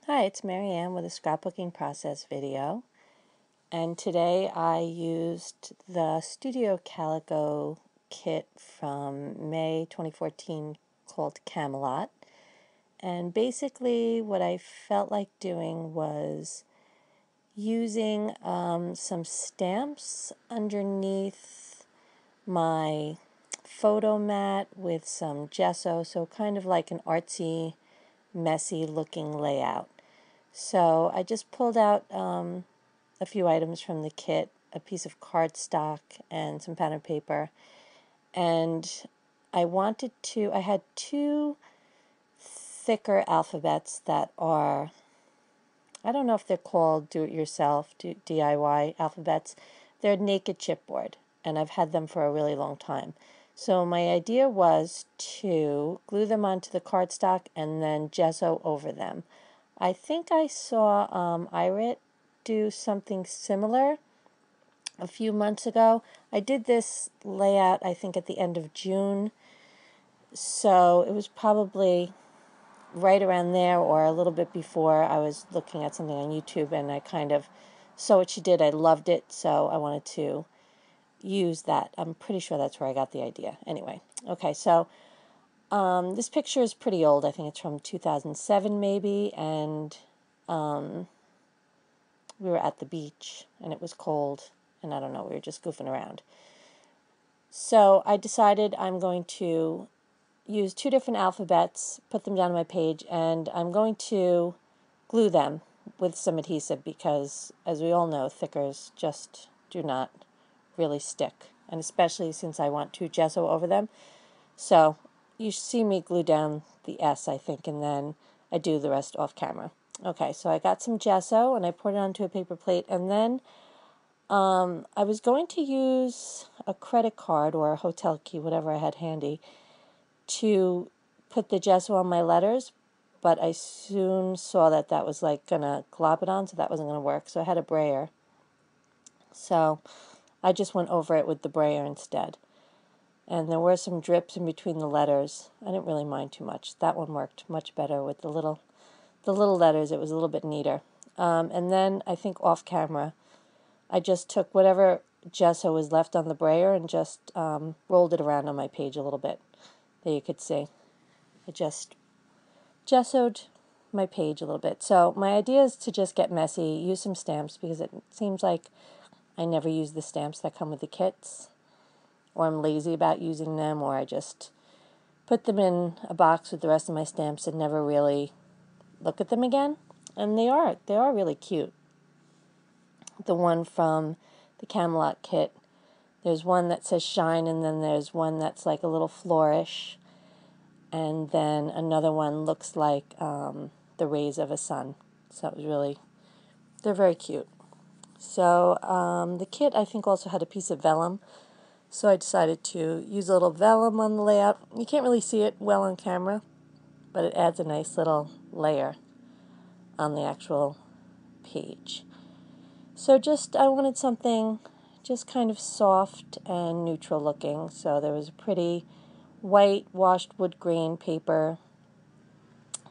Hi, it's Marianne with a scrapbooking process video, and today I used the Studio Calico kit from May 2014 called Camelot, and basically what I felt like doing was using some stamps underneath my photo mat with some gesso, so kind of like an artsy, messy looking layout. So I just pulled out a few items from the kit, a piece of cardstock and some pattern paper, and I had two thicker alphabets that are, I don't know if they're called do-it-yourself, DIY alphabets. They're naked chipboard, and I've had them for a really long time. So my idea was to glue them onto the cardstock and then gesso over them. I think I saw Irit do something similar a few months ago. I did this layout, I think, at the end of June, so it was probably right around there or a little bit before. I was looking at something on YouTube and I kind of saw what she did. I loved it, so I wanted to use that. I'm pretty sure that's where I got the idea. Anyway, okay, so this picture is pretty old. I think it's from 2007 maybe, and we were at the beach and it was cold, and I don't know, we were just goofing around. So I decided I'm going to use two different alphabets, put them down on my page, and I'm going to glue them with some adhesive because, as we all know, thickers just do not really stick, and especially since I want to gesso over them. So you see me glue down the S, I think, and then I do the rest off camera. Okay, so I got some gesso and I poured it onto a paper plate, and then I was going to use a credit card or a hotel key, whatever I had handy, to put the gesso on my letters, but I soon saw that that was like gonna glop it on, so that wasn't gonna work. So I had a brayer. So I just went over it with the brayer instead. And there were some drips in between the letters. I didn't really mind too much. That one worked much better with the little letters. It was a little bit neater. And then I think off camera, I just took whatever gesso was left on the brayer and just rolled it around on my page a little bit. There you could see. I just gessoed my page a little bit. So my idea is to just get messy, use some stamps, because it seems like I never use the stamps that come with the kits, or I'm lazy about using them, or I just put them in a box with the rest of my stamps and never really look at them again. And they are really cute. The one from the Camelot kit, there's one that says shine, and then there's one that's like a little flourish, and then another one looks like the rays of a sun. So it was really, they're very cute. So the kit, I think, also had a piece of vellum, so I decided to use a little vellum on the layout. You can't really see it well on camera, but it adds a nice little layer on the actual page. So I wanted something just kind of soft and neutral looking. So there was a pretty white washed wood grain paper,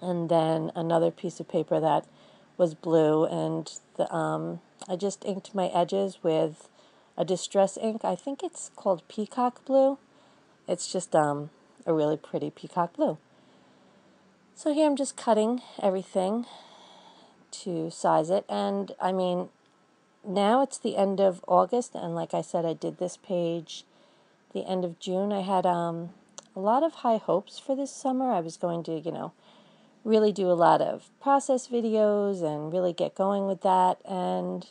and then another piece of paper that was blue, and I just inked my edges with a distress ink. I think it's called peacock blue. It's just a really pretty peacock blue. So here I'm just cutting everything to size it, and I mean, now it's the end of August, and like I said, I did this page the end of June. I had a lot of high hopes for this summer. I was going to, really do a lot of process videos and really get going with that, and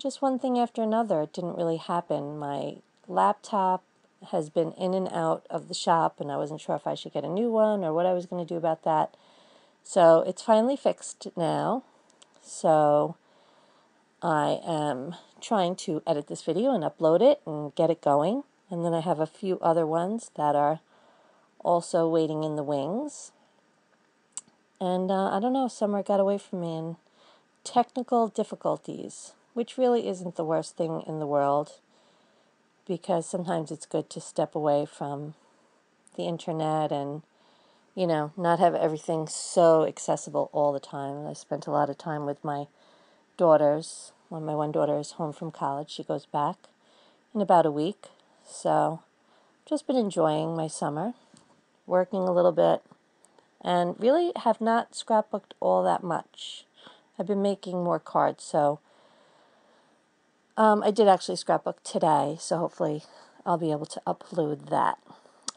just one thing after another, it didn't really happen. My laptop has been in and out of the shop, and I wasn't sure if I should get a new one or what I was going to do about that. So it's finally fixed now. So I am trying to edit this video and upload it and get it going. And then I have a few other ones that are also waiting in the wings. And I don't know, summer got away from me, and technical difficulties, which really isn't the worst thing in the world, because sometimes it's good to step away from the internet and, not have everything so accessible all the time. I spent a lot of time with my daughters. When my one daughter is home from college, she goes back in about a week. So just been enjoying my summer, working a little bit, and really have not scrapbooked all that much. I've been making more cards, so I did actually scrapbook today, so hopefully I'll be able to upload that.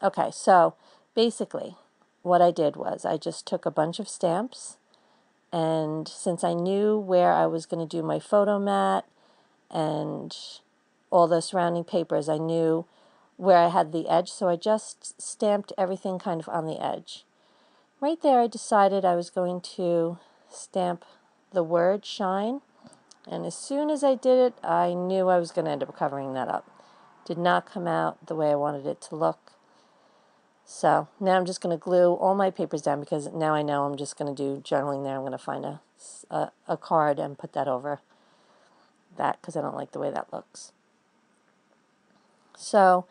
Okay, so basically what I did was I just took a bunch of stamps, and since I knew where I was going to do my photo mat and all the surrounding papers, I knew where I had the edge, so I just stamped everything kind of on the edge. Right there I decided I was going to stamp the word shine, and as soon as I did it, I knew I was going to end up covering that up. Did not come out the way I wanted it to look. So now I'm just going to glue all my papers down, because now I know I'm just going to do journaling there. I'm going to find a card and put that over that, because I don't like the way that looks. So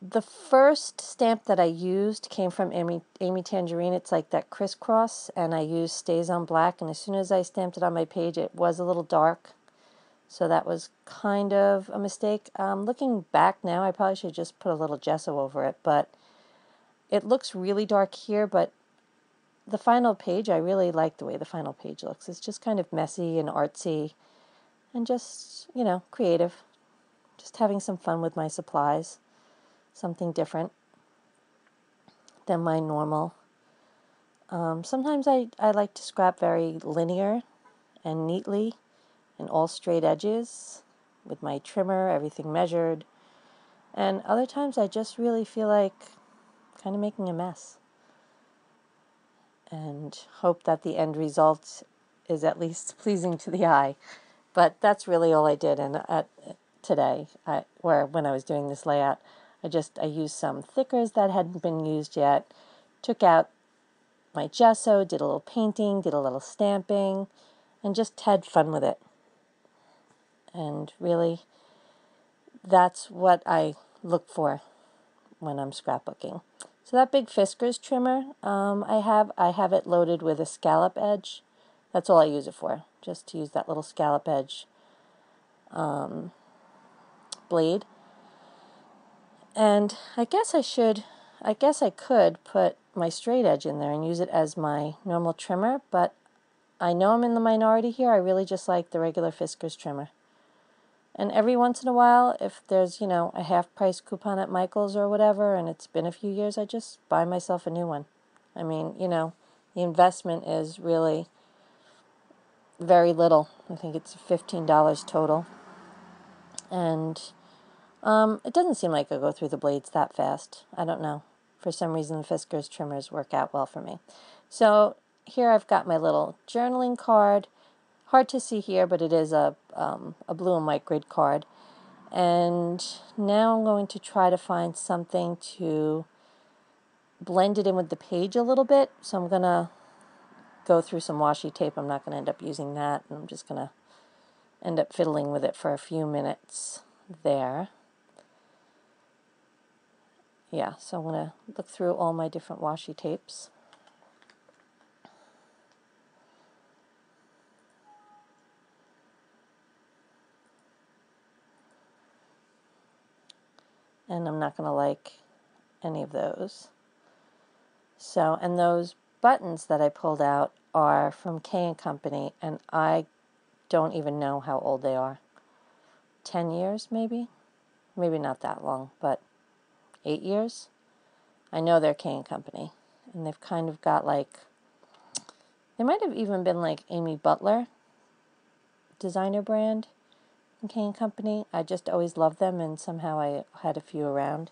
the first stamp that I used came from Amy Tangerine. It's like that crisscross, and I used Stays on Black, and as soon as I stamped it on my page, it was a little dark, so that was kind of a mistake. Looking back now, I probably should just put a little gesso over it, but it looks really dark here. But the final page, I really like the way the final page looks. It's just kind of messy and artsy and just, creative. Just having some fun with my supplies. Something different than my normal. Sometimes I like to scrap very linear and neatly and all straight edges with my trimmer, everything measured. And other times I just really feel like kind of making a mess. And hope that the end result is at least pleasing to the eye. But that's really all I did today, when I was doing this layout. I used some thickers that hadn't been used yet, took out my gesso, did a little painting, did a little stamping, and just had fun with it. And really, that's what I look for when I'm scrapbooking. So that big Fiskars trimmer, I have it loaded with a scallop edge. That's all I use it for, just to use that little scallop edge blade. And I guess I could put my straight edge in there and use it as my normal trimmer, but I know I'm in the minority here. I really just like the regular Fiskars trimmer. And every once in a while, if there's, a half-price coupon at Michael's or whatever, and it's been a few years, I just buy myself a new one. I mean, the investment is really very little. I think it's $15 total. And it doesn't seem like I go through the blades that fast. I don't know. For some reason, the Fiskars trimmers work out well for me. So here I've got my little journaling card. Hard to see here, but it is a blue and white grid card. And now I'm going to try to find something to blend it in with the page a little bit. So I'm going to go through some washi tape. I'm not going to end up using that. And I'm just going to end up fiddling with it for a few minutes there. Yeah, so I'm going to look through all my different washi tapes. And I'm not going to like any of those. So, and those buttons that I pulled out are from K & Company, and I don't even know how old they are. 10 years, maybe? Maybe not that long, but 8 years? I know they're K & Company, and they've kind of got they might have even been like Amy Butler designer brand in K & Company. I just always loved them, and somehow I had a few around.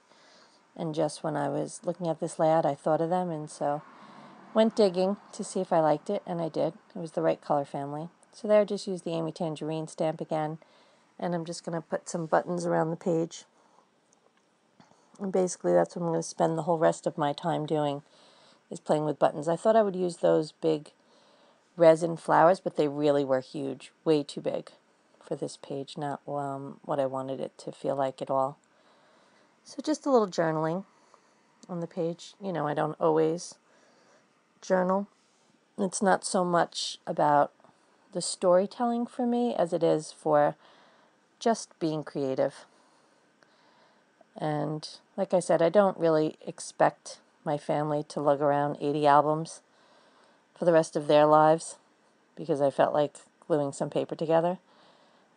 And just when I was looking at this layout, I thought of them, and so went digging to see if I liked it, and I did. It was the right color family. So there I just used the Amy Tangerine stamp again, and I'm just going to put some buttons around the page. And basically that's what I'm going to spend the whole rest of my time doing, is playing with buttons. I thought I would use those big resin flowers, but they really were huge, way too big for this page, not what I wanted it to feel like at all. So just a little journaling on the page. I don't always journal. It's not so much about the storytelling for me as it is for just being creative. And like I said, I don't really expect my family to lug around 80 albums for the rest of their lives because I felt like gluing some paper together.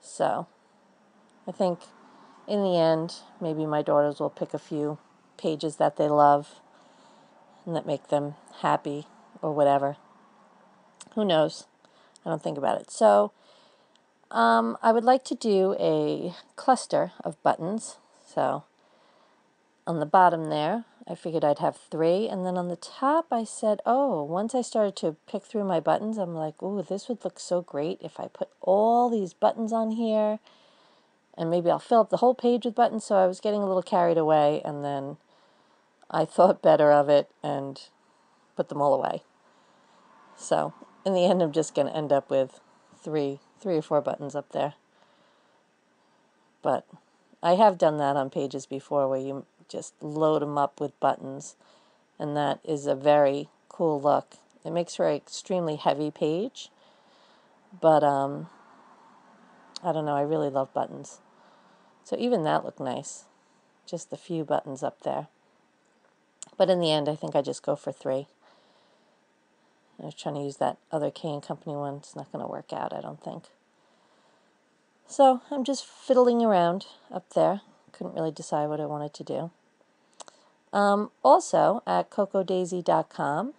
So I think in the end, maybe my daughters will pick a few pages that they love and that make them happy or whatever. Who knows? I don't think about it. So I would like to do a cluster of buttons. So on the bottom there, I figured I'd have 3. And then on the top, I said, oh, once I started to pick through my buttons, I'm like, ooh, this would look so great if I put all these buttons on here. And maybe I'll fill up the whole page with buttons. So I was getting a little carried away. And then I thought better of it and put them all away. So in the end, I'm just going to end up with three or 4 buttons up there. But I have done that on pages before where you just load them up with buttons, and that is a very cool look. It makes for an extremely heavy page, but I don't know, I really love buttons. So even that looked nice, just a few buttons up there. But in the end, I think I just go for 3. I was trying to use that other K & Company one. It's not going to work out, I don't think. So I'm just fiddling around up there. Couldn't really decide what I wanted to do. Also, at CocoDaisy.com,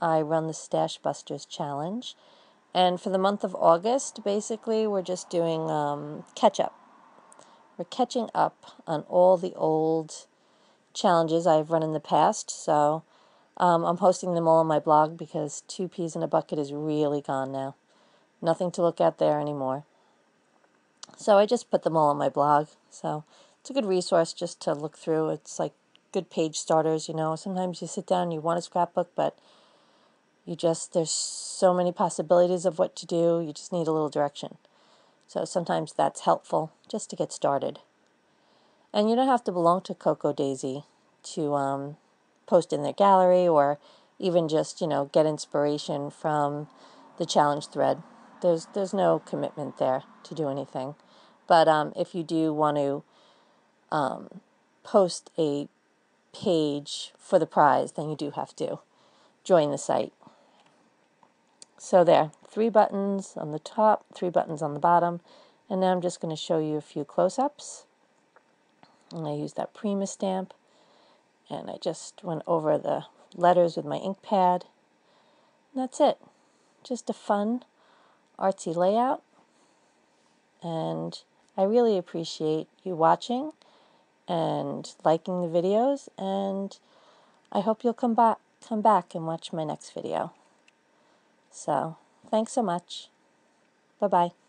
I run the Stash Busters Challenge. And for the month of August, basically, we're just doing catch-up. We're catching up on all the old challenges I've run in the past. So I'm posting them all on my blog because 2 Peas in a Bucket is really gone now. Nothing to look at there anymore. So I just put them all on my blog. So it's a good resource just to look through. It's like good page starters, you know. Sometimes you sit down and you want a scrapbook, but there's so many possibilities of what to do. You just need a little direction. So sometimes that's helpful just to get started. And you don't have to belong to Coco Daisy to post in their gallery or even just, get inspiration from the challenge thread. There's no commitment there to do anything. But if you do want to post a page for the prize, then you do have to join the site. So there, 3 buttons on the top, 3 buttons on the bottom, and now I'm just going to show you a few close-ups. And I use that Prima stamp, and I just went over the letters with my ink pad. And that's it. Just a fun, artsy layout, and I really appreciate you watching and liking the videos, and I hope you'll come back and watch my next video. So, thanks so much. Bye-bye.